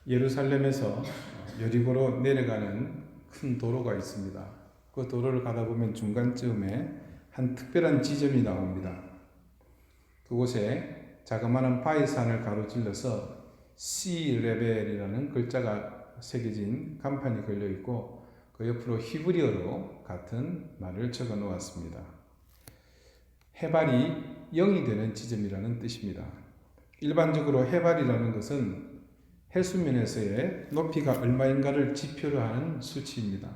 예루살렘에서 여리고로 내려가는 큰 도로가 있습니다. 그 도로를 가다 보면 중간쯤에 한 특별한 지점이 나옵니다. 그곳에 자그마한 바위산을 가로질러서 C 레벨이라는 글자가 새겨진 간판이 걸려 있고 그 옆으로 히브리어로 같은 말을 적어 놓았습니다. 해발이 0이 되는 지점이라는 뜻입니다. 일반적으로 해발이라는 것은 해수면에서의 높이가 얼마인가를 지표로 하는 수치입니다.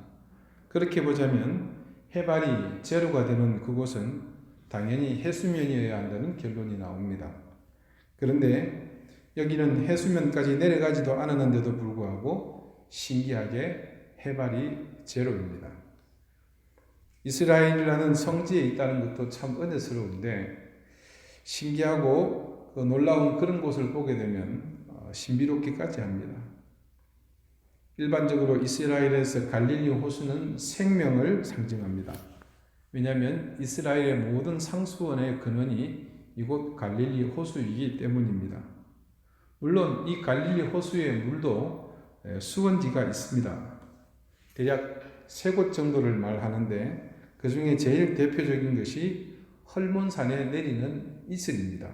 그렇게 보자면 해발이 제로가 되는 그곳은 당연히 해수면이어야 한다는 결론이 나옵니다. 그런데 여기는 해수면까지 내려가지도 않았는데도 불구하고 신기하게 해발이 제로입니다. 이스라엘이라는 성지에 있다는 것도 참 은혜스러운데 신기하고 놀라운 그런 곳을 보게 되면 신비롭기까지 합니다. 일반적으로 이스라엘에서 갈릴리 호수는 생명을 상징합니다. 왜냐하면 이스라엘의 모든 상수원의 근원이 이곳 갈릴리 호수이기 때문입니다. 물론 이 갈릴리 호수의 물도 수원지가 있습니다. 대략 3곳 정도를 말하는데 그 중에 제일 대표적인 것이 헐몬산에 내리는 이슬입니다.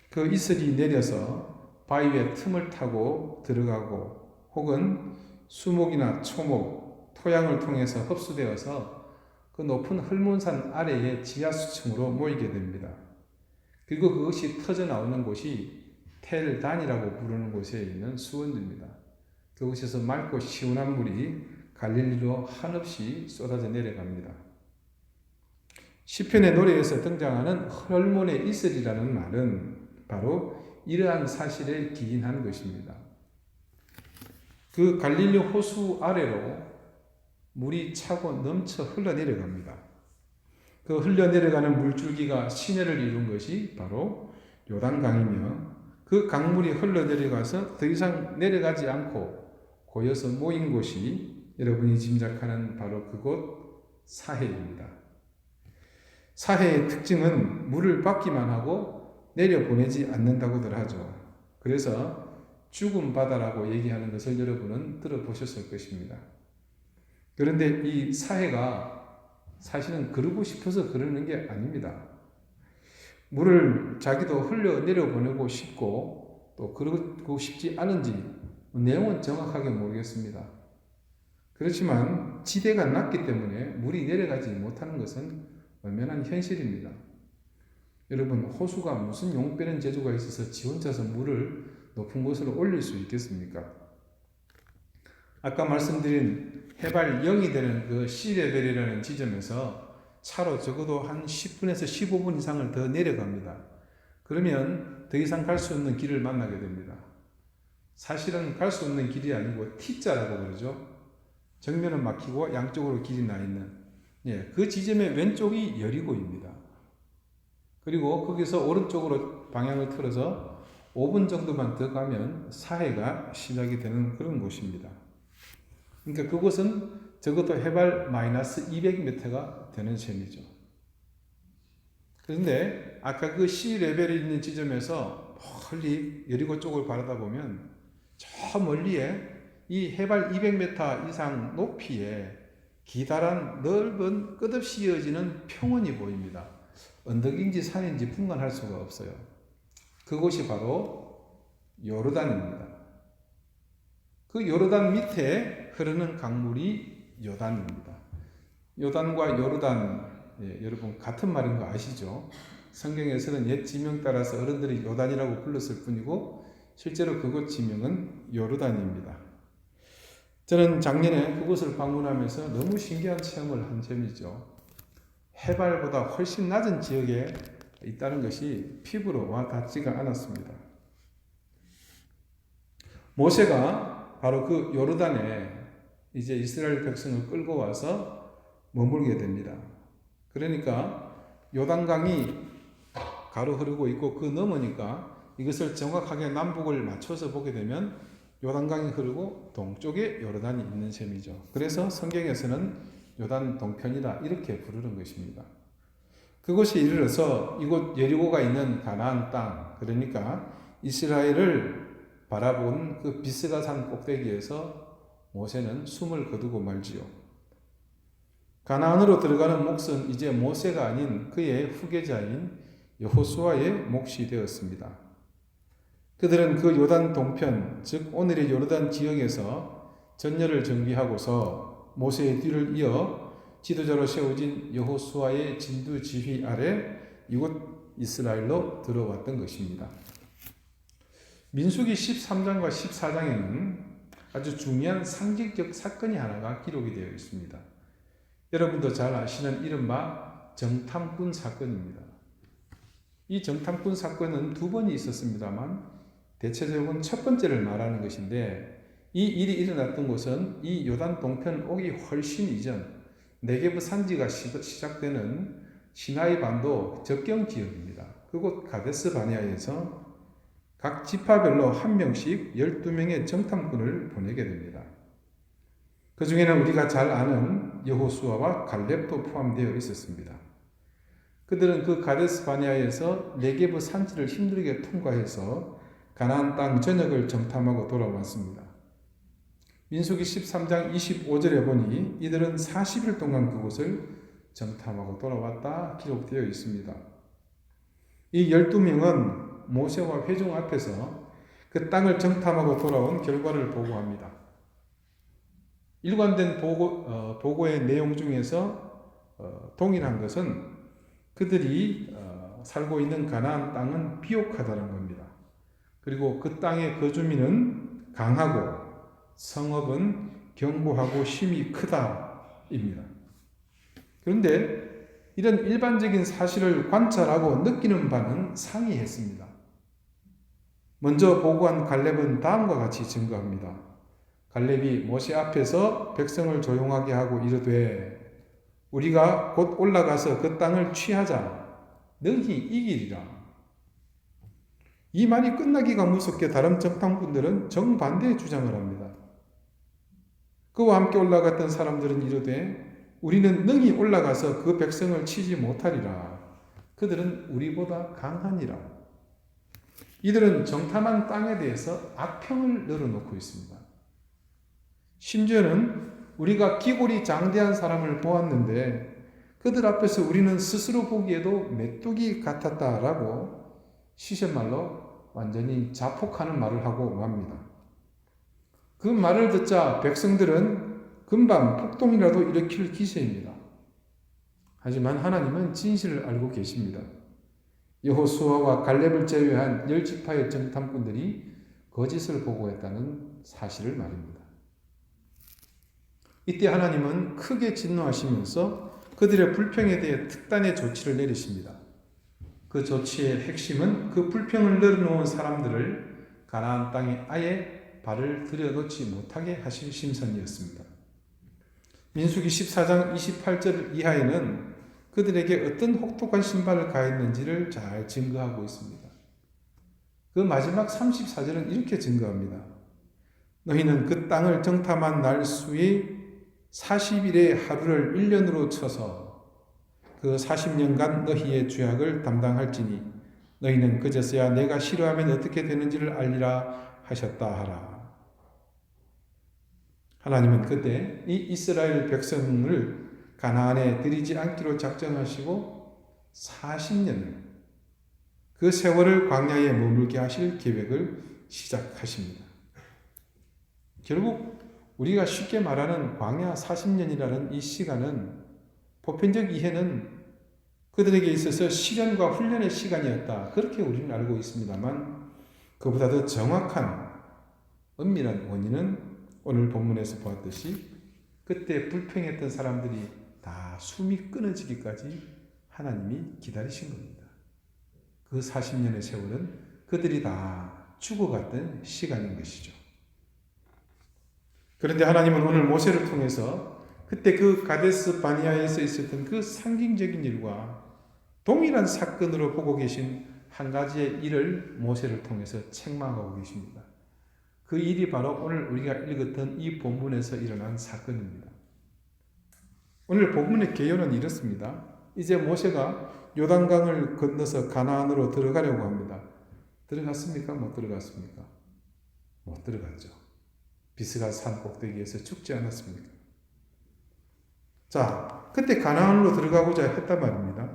그 이슬이 내려서 바위의 틈을 타고 들어가고 혹은 수목이나 초목, 토양을 통해서 흡수되어서 그 높은 헐몬산 아래의 지하수층으로 모이게 됩니다. 그리고 그것이 터져 나오는 곳이 텔단이라고 부르는 곳에 있는 수원지입니다. 그곳에서 맑고 시원한 물이 갈릴리로 한없이 쏟아져 내려갑니다. 시편의 노래에서 등장하는 헐몬의 이슬이라는 말은 바로 이러한 사실에 기인한 것입니다. 그 갈릴리 호수 아래로 물이 차고 넘쳐 흘러내려갑니다. 그 흘러내려가는 물줄기가 시내를 이룬 것이 바로 요단강이며 그 강물이 흘러내려가서 더 이상 내려가지 않고 고여서 모인 곳이 여러분이 짐작하는 바로 그곳 사해입니다. 사해의 특징은 물을 받기만 하고 내려보내지 않는다고들 하죠. 그래서 죽은 바다라고 얘기하는 것을 여러분은 들어보셨을 것입니다. 그런데 이 사해가 사실은 그러고 싶어서 그러는 게 아닙니다. 물을 자기도 흘려 내려보내고 싶고 또 그러고 싶지 않은지 내용은 정확하게 모르겠습니다. 그렇지만 지대가 낮기 때문에 물이 내려가지 못하는 것은 엄연한 현실입니다. 여러분, 호수가 무슨 용 빼는 재주가 있어서 지 혼자서 물을 높은 곳으로 올릴 수 있겠습니까? 아까 말씀드린 해발 0이 되는 그 C레벨이라는 지점에서 차로 적어도 한 10분에서 15분 이상을 더 내려갑니다. 그러면 더 이상 갈 수 없는 길을 만나게 됩니다. 사실은 갈 수 없는 길이 아니고 T자라고 그러죠. 정면은 막히고 양쪽으로 길이 나 있는 그 지점의 왼쪽이 여리고입니다. 그리고 거기서 오른쪽으로 방향을 틀어서 5분 정도만 더 가면 사해가 시작이 되는 그런 곳입니다. 그러니까 그곳은 적어도 해발 마이너스 200m가 되는 셈이죠. 그런데 아까 그 C레벨이 있는 지점에서 멀리 여리고 쪽을 바라다 보면 저 멀리에 이 해발 200m 이상 높이에 기다란 넓은 끝없이 이어지는 평원이 보입니다. 언덕인지 산인지 분간할 수가 없어요. 그곳이 바로 요르단입니다. 그 요르단 밑에 흐르는 강물이 요단입니다. 요단과 요르단, 여러분 같은 말인 거 아시죠? 성경에서는 옛 지명 따라서 어른들이 요단이라고 불렀을 뿐이고 실제로 그곳 지명은 요르단입니다. 저는 작년에 그곳을 방문하면서 너무 신기한 체험을 한 점이죠. 해발보다 훨씬 낮은 지역에 있다는 것이 피부로 와 닿지가 않았습니다. 모세가 바로 그 요르단에 이제 이스라엘 백성을 끌고 와서 머물게 됩니다. 그러니까 요단강이 가로 흐르고 있고 그 넘으니까 이것을 정확하게 남북을 맞춰서 보게 되면 요단강이 흐르고 동쪽에 요르단이 있는 셈이죠. 그래서 성경에서는 요단 동편이다 이렇게 부르는 것입니다. 그곳에 이르러서 이곳 여리고가 있는 가나안 땅, 그러니까 이스라엘을 바라본 그 비스가산 꼭대기에서 모세는 숨을 거두고 말지요. 가나안으로 들어가는 몫은 이제 모세가 아닌 그의 후계자인 여호수아의 몫이 되었습니다. 그들은 그 요단 동편, 즉 오늘의 요르단 지역에서 전열을 정비하고서 모세의 뒤를 이어 지도자로 세워진 여호수아의 진두 지휘 아래 이곳 이스라엘로 들어왔던 것입니다. 민수기 13장과 14장에는 아주 중요한 상징적 사건이 하나가 기록이 되어 있습니다. 여러분도 잘 아시는 이른바 정탐꾼 사건입니다. 이 정탐꾼 사건은 두 번이 있었습니다만 대체적으로 첫 번째를 말하는 것인데, 이 일이 일어났던 곳은 이 요단 동편 오기 훨씬 이전 네게브 산지가 시작되는 시나이 반도 접경 지역입니다. 그곳 가데스 바네아에서 각 지파별로 한 명씩 12명의 정탐꾼을 보내게 됩니다. 그 중에는 우리가 잘 아는 여호수아와 갈렙도 포함되어 있었습니다. 그들은 그 가데스 바네아에서 네게브 산지를 힘들게 통과해서 가나안 땅 전역을 정탐하고 돌아왔습니다. 민수기 13장 25절에 보니 이들은 40일 동안 그곳을 정탐하고 돌아왔다 기록되어 있습니다. 이 12명은 모세와 회중 앞에서 그 땅을 정탐하고 돌아온 결과를 보고합니다. 일관된 보고의 내용 중에서 동일한 것은 그들이 살고 있는 가나안 땅은 비옥하다는 겁니다. 그리고 그 땅의 거주민은 강하고 성읍은 견고하고 힘이 크다입니다. 그런데 이런 일반적인 사실을 관찰하고 느끼는 바는 상이했습니다. 먼저 보고한 갈렙은 다음과 같이 증거합니다. 갈렙이 모세 앞에서 백성을 조용하게 하고 이르되 우리가 곧 올라가서 그 땅을 취하자. 너희 이기리라. 이 말이 끝나기가 무섭게 다른 정탐꾼들은 정반대의 주장을 합니다. 그와 함께 올라갔던 사람들은 이르되 우리는 능히 올라가서 그 백성을 치지 못하리라. 그들은 우리보다 강하니라. 이들은 정탐한 땅에 대해서 악평을 늘어놓고 있습니다. 심지어는 우리가 기골이 장대한 사람을 보았는데 그들 앞에서 우리는 스스로 보기에도 메뚜기 같았다라고 시쳇말로 완전히 자폭하는 말을 하고 맙니다. 그 말을 듣자 백성들은 금방 폭동이라도 일으킬 기세입니다. 하지만 하나님은 진실을 알고 계십니다. 여호수아와 갈렙을 제외한 10지파의 정탐꾼들이 거짓을 보고했다는 사실을 말입니다. 이때 하나님은 크게 진노하시면서 그들의 불평에 대해 특단의 조치를 내리십니다. 그 조치의 핵심은 그 불평을 늘어놓은 사람들을 가나안 땅에 아예 발을 들여놓지 못하게 하실 심산이었습니다. 민수기 14장 28절 이하에는 그들에게 어떤 혹독한 신발을 가했는지를 잘 증거하고 있습니다. 그 마지막 34절은 이렇게 증거합니다. 너희는 그 땅을 정탐한 날 수의 40일의 하루를 1년으로 쳐서 그 40년간 너희의 죄악을 담당할지니 너희는 그제서야 내가 싫어하면 어떻게 되는지를 알리라 하셨다 하라. 하나님은 그때 이 이스라엘 백성을 가나안에 들이지 않기로 작정하시고 40년을 그 세월을 광야에 머물게 하실 계획을 시작하십니다. 결국 우리가 쉽게 말하는 광야 40년이라는 이 시간은 보편적 이해는 그들에게 있어서 시련과 훈련의 시간이었다. 그렇게 우리는 알고 있습니다만 그보다 더 정확한 엄밀한 원인은 오늘 본문에서 보았듯이 그때 불평했던 사람들이 다 숨이 끊어지기까지 하나님이 기다리신 겁니다. 그 40년의 세월은 그들이 다 죽어갔던 시간인 것이죠. 그런데 하나님은 오늘 모세를 통해서 그때 그 가데스 바니아에서 있었던 그 상징적인 일과 동일한 사건으로 보고 계신 한 가지의 일을 모세를 통해서 책망하고 계십니다. 그 일이 바로 오늘 우리가 읽었던 이 본문에서 일어난 사건입니다. 오늘 본문의 개요는 이렇습니다. 이제 모세가 요단강을 건너서 가나안으로 들어가려고 합니다. 들어갔습니까? 못 들어갔습니까? 못 들어갔죠. 비스가 산 꼭대기에서 죽지 않았습니까? 자, 그때 가나안으로 들어가고자 했단 말입니다.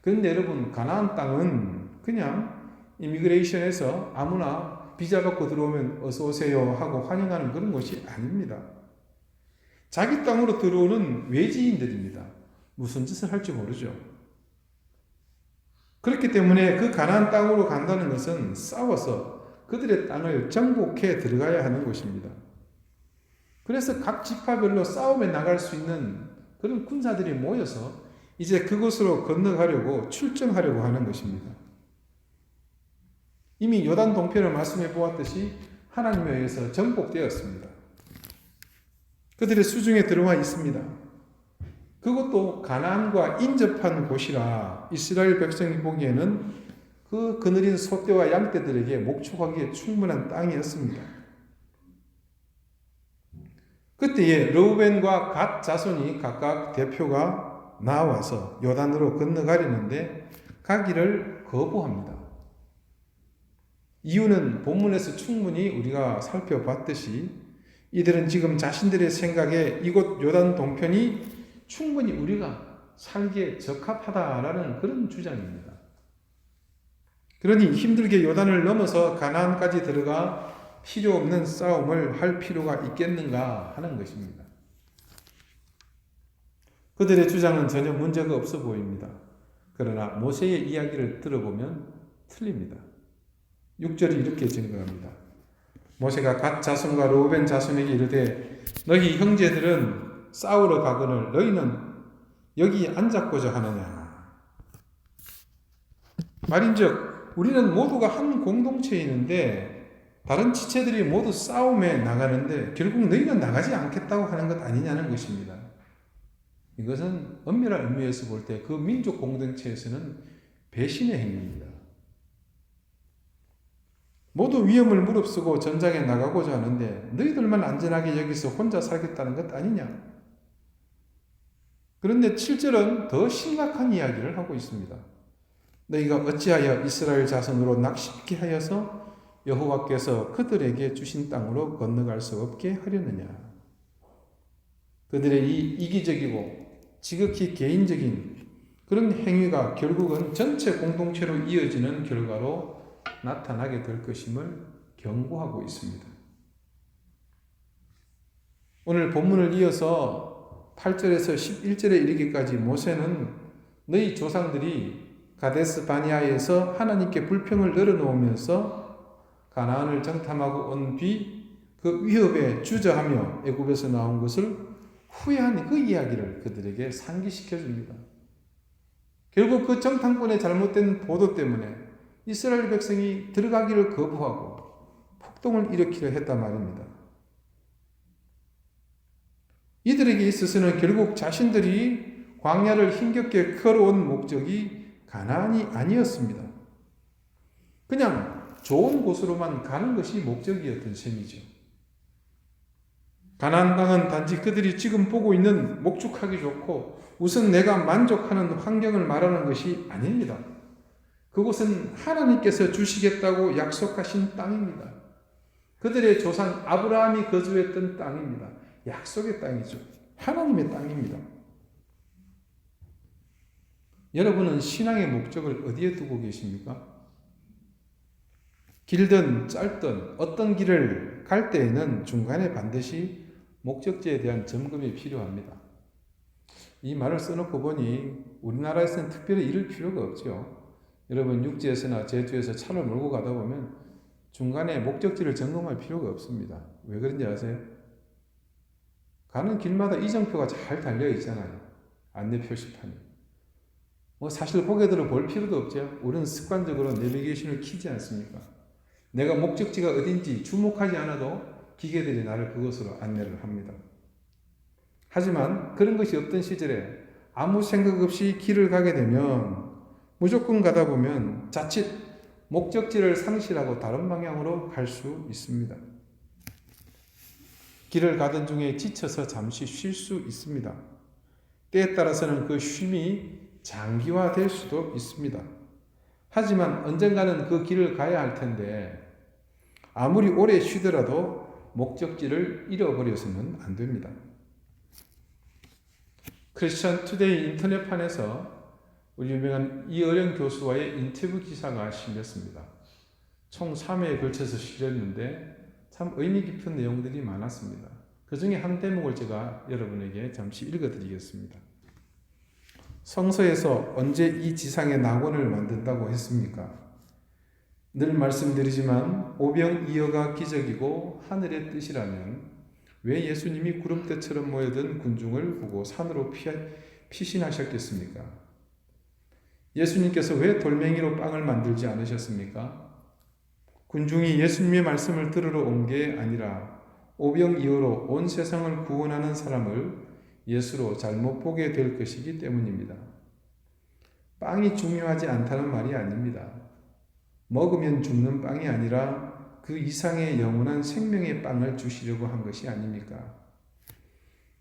그런데 여러분, 가나안 땅은 그냥 이미그레이션에서 아무나 비자 받고 들어오면 어서 오세요 하고 환영하는 그런 곳이 아닙니다. 자기 땅으로 들어오는 외지인들입니다. 무슨 짓을 할지 모르죠. 그렇기 때문에 그 가나안 땅으로 간다는 것은 싸워서 그들의 땅을 정복해 들어가야 하는 것입니다. 그래서 각 지파별로 싸움에 나갈 수 있는 그런 군사들이 모여서 이제 그곳으로 건너가려고 출정하려고 하는 것입니다. 이미 요단 동편을 말씀해 보았듯이 하나님에 의해서 정복되었습니다. 그들의 수중에 들어와 있습니다. 그것도 가나안과 인접한 곳이라 이스라엘 백성이 보기에는 그 그늘인 소떼와 양떼들에게 목축하기에 충분한 땅이었습니다. 그때에 르우벤과 갓 자손이 각각 대표가 나와서 요단으로 건너가려는데 가기를 거부합니다. 이유는 본문에서 충분히 우리가 살펴봤듯이 이들은 지금 자신들의 생각에 이곳 요단 동편이 충분히 우리가 살기에 적합하다라는 그런 주장입니다. 그러니 힘들게 요단을 넘어서 가나안까지 들어가 필요 없는 싸움을 할 필요가 있겠는가 하는 것입니다. 그들의 주장은 전혀 문제가 없어 보입니다. 그러나 모세의 이야기를 들어보면 틀립니다. 6절이 이렇게 증거합니다. 모세가 갓 자손과 르우벤 자손에게 이르되 너희 형제들은 싸우러 가거늘 너희는 여기 앉았고자 하느냐. 말인즉 우리는 모두가 한 공동체에 있는데 다른 지체들이 모두 싸움에 나가는데 결국 너희는 나가지 않겠다고 하는 것 아니냐는 것입니다. 이것은 엄밀한 의미에서 볼 때 그 민족 공동체에서는 배신의 행위입니다. 모두 위험을 무릅쓰고 전장에 나가고자 하는데 너희들만 안전하게 여기서 혼자 살겠다는 것 아니냐? 그런데 7절은 더 심각한 이야기를 하고 있습니다. 너희가 어찌하여 이스라엘 자손으로 낚십게 하여서 여호와께서 그들에게 주신 땅으로 건너갈 수 없게 하려느냐? 그들의 이 이기적이고 지극히 개인적인 그런 행위가 결국은 전체 공동체로 이어지는 결과로 나타나게 될 것임을 경고하고 있습니다. 오늘 본문을 이어서 8절에서 11절에 이르기까지 모세는 너희 조상들이 가데스 바니아에서 하나님께 불평을 늘어놓으면서 가나안을 정탐하고 온 뒤 그 위협에 주저하며 애굽에서 나온 것을 후회한 그 이야기를 그들에게 상기시켜 줍니다. 결국 그 정탐꾼의 잘못된 보도 때문에 이스라엘 백성이 들어가기를 거부하고 폭동을 일으키려 했단 말입니다. 이들에게 있어서는 결국 자신들이 광야를 힘겹게 걸어온 목적이 가나안이 아니었습니다. 그냥 좋은 곳으로만 가는 것이 목적이었던 셈이죠. 가나안 땅은 단지 그들이 지금 보고 있는 목축하기 좋고 우선 내가 만족하는 환경을 말하는 것이 아닙니다. 그곳은 하나님께서 주시겠다고 약속하신 땅입니다. 그들의 조상 아브라함이 거주했던 땅입니다. 약속의 땅이죠. 하나님의 땅입니다. 여러분은 신앙의 목적을 어디에 두고 계십니까? 길든 짧든 어떤 길을 갈 때에는 중간에 반드시 목적지에 대한 점검이 필요합니다. 이 말을 써놓고 보니 우리나라에서는 특별히 이럴 필요가 없죠. 여러분 육지에서나 제주에서 차를 몰고 가다 보면 중간에 목적지를 점검할 필요가 없습니다. 왜 그런지 아세요? 가는 길마다 이정표가 잘 달려 있잖아요. 안내 표시판이. 사실 고개들을 볼 필요도 없죠. 우리는 습관적으로 내비게이션을 켜지 않습니까? 내가 목적지가 어딘지 주목하지 않아도 기계들이 나를 그곳으로 안내를 합니다. 하지만 그런 것이 없던 시절에 아무 생각 없이 길을 가게 되면 무조건 가다 보면 자칫 목적지를 상실하고 다른 방향으로 갈 수 있습니다. 길을 가던 중에 지쳐서 잠시 쉴 수 있습니다. 때에 따라서는 그 쉼이 장기화될 수도 있습니다. 하지만 언젠가는 그 길을 가야 할 텐데 아무리 오래 쉬더라도 목적지를 잃어버려서는 안 됩니다. 크리스천 투데이 인터넷판에서 우리 유명한 이어령 교수와의 인터뷰 기사가 실렸습니다. 총 3회에 걸쳐서 실렸는데 참 의미 깊은 내용들이 많았습니다. 그 중에 한 대목을 제가 여러분에게 잠시 읽어드리겠습니다. 성서에서 언제 이 지상에 낙원을 만든다고 했습니까? 늘 말씀드리지만 오병이어가 기적이고 하늘의 뜻이라면 왜 예수님이 구름대처럼 모여든 군중을 보고 산으로 피신하셨겠습니까? 예수님께서 왜 돌멩이로 빵을 만들지 않으셨습니까? 군중이 예수님의 말씀을 들으러 온 게 아니라 오병이어로 온 세상을 구원하는 사람을 예수로 잘못 보게 될 것이기 때문입니다. 빵이 중요하지 않다는 말이 아닙니다. 먹으면 죽는 빵이 아니라 그 이상의 영원한 생명의 빵을 주시려고 한 것이 아닙니까?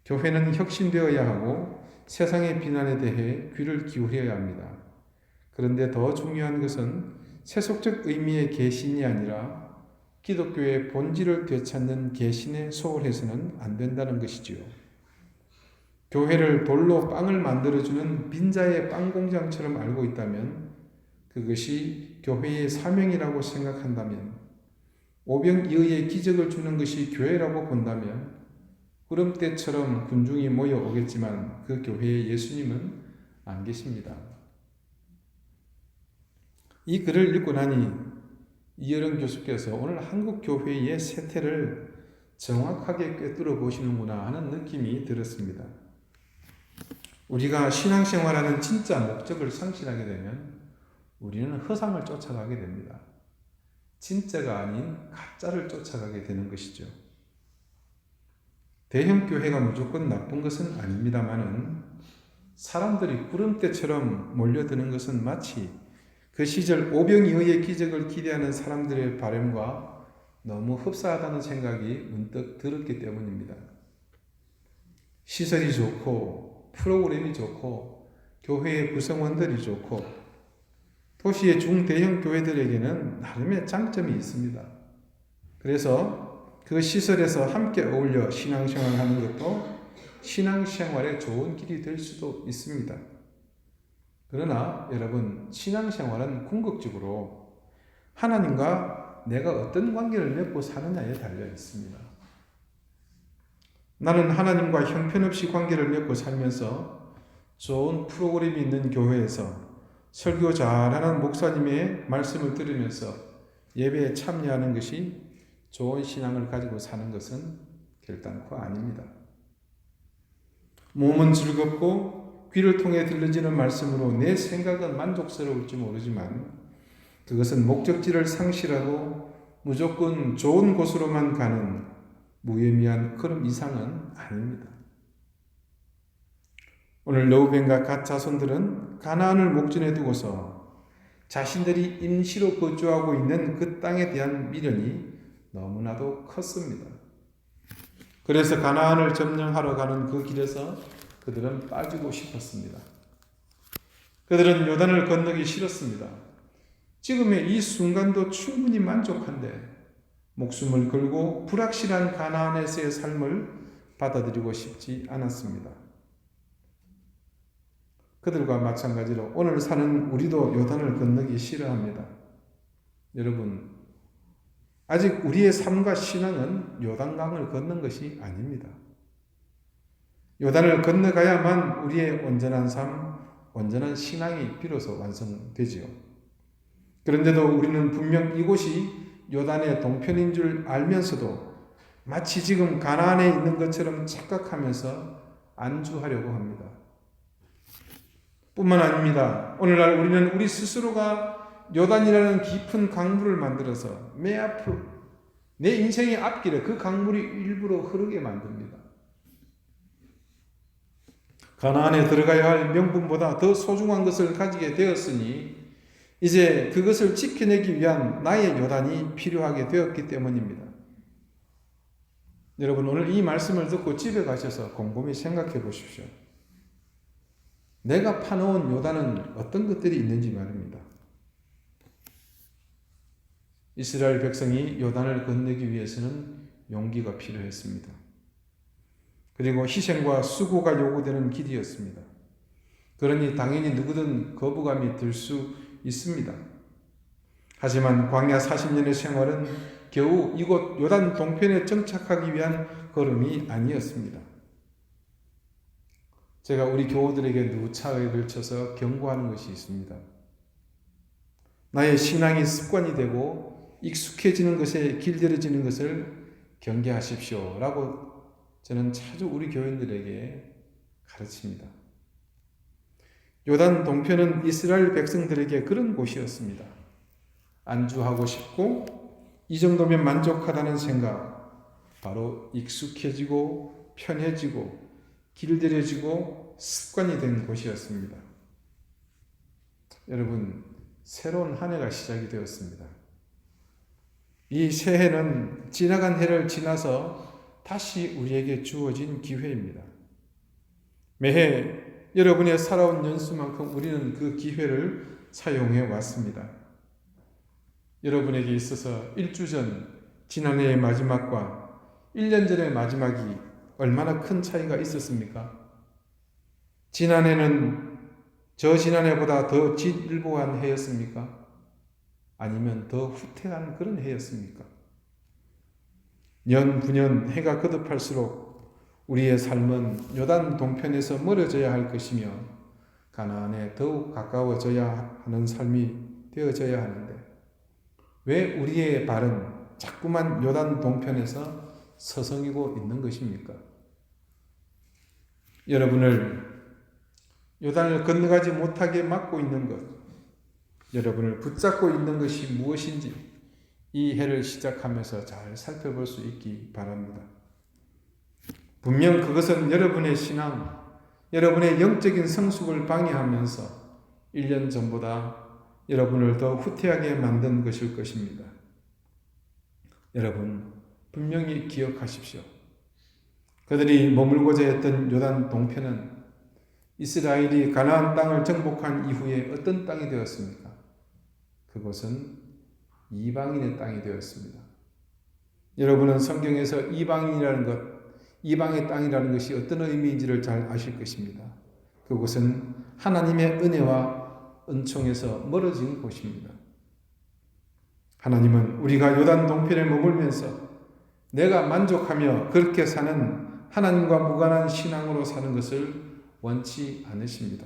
교회는 혁신되어야 하고 세상의 비난에 대해 귀를 기울여야 합니다. 그런데 더 중요한 것은 세속적 의미의 개신이 아니라 기독교의 본질을 되찾는 개신에 소홀해서는 안 된다는 것이지요. 교회를 돌로 빵을 만들어주는 빈자의 빵 공장처럼 알고 있다면, 그것이 교회의 사명이라고 생각한다면, 오병이어의 기적을 주는 것이 교회라고 본다면 구름대처럼 군중이 모여오겠지만 그 교회에 예수님은 안 계십니다. 이 글을 읽고 나니 이어령 교수께서 오늘 한국 교회의 세태를 정확하게 꿰뚫어 보시는구나 하는 느낌이 들었습니다. 우리가 신앙생활하는 진짜 목적을 상실하게 되면 우리는 허상을 쫓아가게 됩니다. 진짜가 아닌 가짜를 쫓아가게 되는 것이죠. 대형 교회가 무조건 나쁜 것은 아닙니다만은 사람들이 구름대처럼 몰려드는 것은 마치 그 시절 오병이어의 기적을 기대하는 사람들의 바람과 너무 흡사하다는 생각이 문득 들었기 때문입니다. 시설이 좋고 프로그램이 좋고 교회의 구성원들이 좋고 도시의 중대형 교회들에게는 나름의 장점이 있습니다. 그래서 그 시설에서 함께 어울려 신앙생활을 하는 것도 신앙생활의 좋은 길이 될 수도 있습니다. 그러나 여러분, 신앙생활은 궁극적으로 하나님과 내가 어떤 관계를 맺고 사느냐에 달려 있습니다. 나는 하나님과 형편없이 관계를 맺고 살면서 좋은 프로그램이 있는 교회에서 설교 잘하는 목사님의 말씀을 들으면서 예배에 참여하는 것이 좋은 신앙을 가지고 사는 것은 결단코 아닙니다. 몸은 즐겁고 귀를 통해 들려지는 말씀으로 내 생각은 만족스러울지 모르지만 그것은 목적지를 상실하고 무조건 좋은 곳으로만 가는 무의미한 흐름 이상은 아닙니다. 오늘 르우벤과 갓 자손들은 가나안을 목전에 두고서 자신들이 임시로 거주하고 있는 그 땅에 대한 미련이 너무나도 컸습니다. 그래서 가나안을 점령하러 가는 그 길에서 그들은 빠지고 싶었습니다. 그들은 요단을 건너기 싫었습니다. 지금의 이 순간도 충분히 만족한데 목숨을 걸고 불확실한 가나안에서의 삶을 받아들이고 싶지 않았습니다. 그들과 마찬가지로 오늘 사는 우리도 요단을 건너기 싫어합니다. 여러분, 아직 우리의 삶과 신앙은 요단강을 걷는 것이 아닙니다. 요단을 건너가야만 우리의 온전한 삶, 온전한 신앙이 비로소 완성되지요. 그런데도 우리는 분명 이곳이 요단의 동편인 줄 알면서도 마치 지금 가나안에 있는 것처럼 착각하면서 안주하려고 합니다. 뿐만 아닙니다. 오늘날 우리는 우리 스스로가 요단이라는 깊은 강물을 만들어서 내 앞으로 내 인생의 앞길에 그 강물이 일부러 흐르게 만듭니다. 가나안에 들어가야 할 명분보다 더 소중한 것을 가지게 되었으니 이제 그것을 지켜내기 위한 나의 요단이 필요하게 되었기 때문입니다. 여러분, 오늘 이 말씀을 듣고 집에 가셔서 곰곰이 생각해 보십시오. 내가 파놓은 요단은 어떤 것들이 있는지 말입니다. 이스라엘 백성이 요단을 건너기 위해서는 용기가 필요했습니다. 그리고 희생과 수고가 요구되는 길이었습니다. 그러니 당연히 누구든 거부감이 들 수 있습니다. 하지만 광야 40년의 생활은 겨우 이곳 요단 동편에 정착하기 위한 걸음이 아니었습니다. 제가 우리 교우들에게 누차에 걸쳐서 경고하는 것이 있습니다. 나의 신앙이 습관이 되고 익숙해지는 것에 길들여지는 것을 경계하십시오 라고 저는 자주 우리 교인들에게 가르칩니다. 요단 동편은 이스라엘 백성들에게 그런 곳이었습니다. 안주하고 싶고 이 정도면 만족하다는 생각, 바로 익숙해지고 편해지고 길들여지고 습관이 된 곳이었습니다. 여러분, 새로운 한 해가 시작이 되었습니다. 이 새해는 지나간 해를 지나서 다시 우리에게 주어진 기회입니다. 매해 여러분의 살아온 연수만큼 우리는 그 기회를 사용해 왔습니다. 여러분에게 있어서 1주 전 지난해의 마지막과 1년 전의 마지막이 얼마나 큰 차이가 있었습니까? 지난해는 저 지난해보다 더 질보한 해였습니까? 아니면 더 후퇴한 그런 해였습니까? 년 부년 해가 거듭할수록 우리의 삶은 요단 동편에서 멀어져야 할 것이며 가나안에 더욱 가까워져야 하는 삶이 되어져야 하는데 왜 우리의 발은 자꾸만 요단 동편에서 서성이고 있는 것입니까? 여러분을 요단을 건너가지 못하게 막고 있는 것, 여러분을 붙잡고 있는 것이 무엇인지 이 해를 시작하면서 잘 살펴볼 수 있기 바랍니다. 분명 그것은 여러분의 신앙, 여러분의 영적인 성숙을 방해하면서 1년 전보다 여러분을 더 후퇴하게 만든 것일 것입니다. 여러분, 분명히 기억하십시오. 그들이 머물고자 했던 요단 동편은 이스라엘이 가나안 땅을 정복한 이후에 어떤 땅이 되었습니까? 그곳은 이방인의 땅이 되었습니다. 여러분은 성경에서 이방인이라는 것, 이방의 땅이라는 것이 어떤 의미인지를 잘 아실 것입니다. 그곳은 하나님의 은혜와 은총에서 멀어진 곳입니다. 하나님은 우리가 요단 동편에 머물면서 내가 만족하며 그렇게 사는 하나님과 무관한 신앙으로 사는 것을 원치 않으십니다.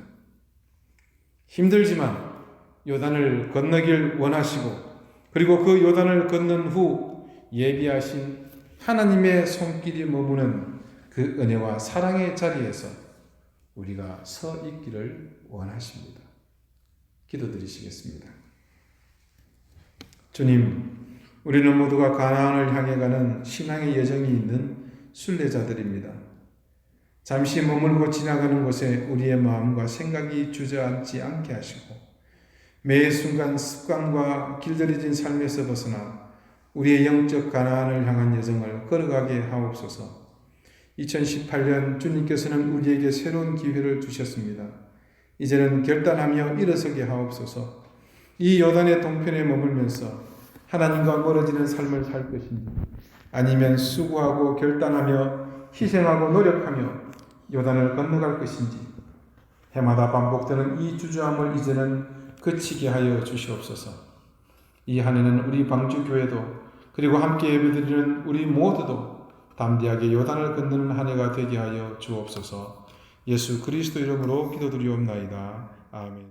힘들지만 요단을 건너길 원하시고 그리고 그 요단을 건넌 후 예비하신 하나님의 손길이 머무는 그 은혜와 사랑의 자리에서 우리가 서 있기를 원하십니다. 기도드리시겠습니다. 주님, 우리는 모두가 가나안을 향해 가는 신앙의 여정이 있는 순례자들입니다. 잠시 머물고 지나가는 곳에 우리의 마음과 생각이 주저앉지 않게 하시고 매 순간 습관과 길들여진 삶에서 벗어나 우리의 영적 가나안을 향한 여정을 걸어가게 하옵소서. 2018년 주님께서는 우리에게 새로운 기회를 주셨습니다. 이제는 결단하며 일어서게 하옵소서. 이 요단의 동편에 머물면서 하나님과 멀어지는 삶을 살 것인지 아니면 수고하고 결단하며 희생하고 노력하며 요단을 건너갈 것인지 해마다 반복되는 이 주저함을 이제는 그치게 하여 주시옵소서. 이 한 해는 우리 방주교회도 그리고 함께 예배드리는 우리 모두도 담대하게 요단을 건너는 한 해가 되게 하여 주옵소서. 예수 그리스도 이름으로 기도드리옵나이다. 아멘.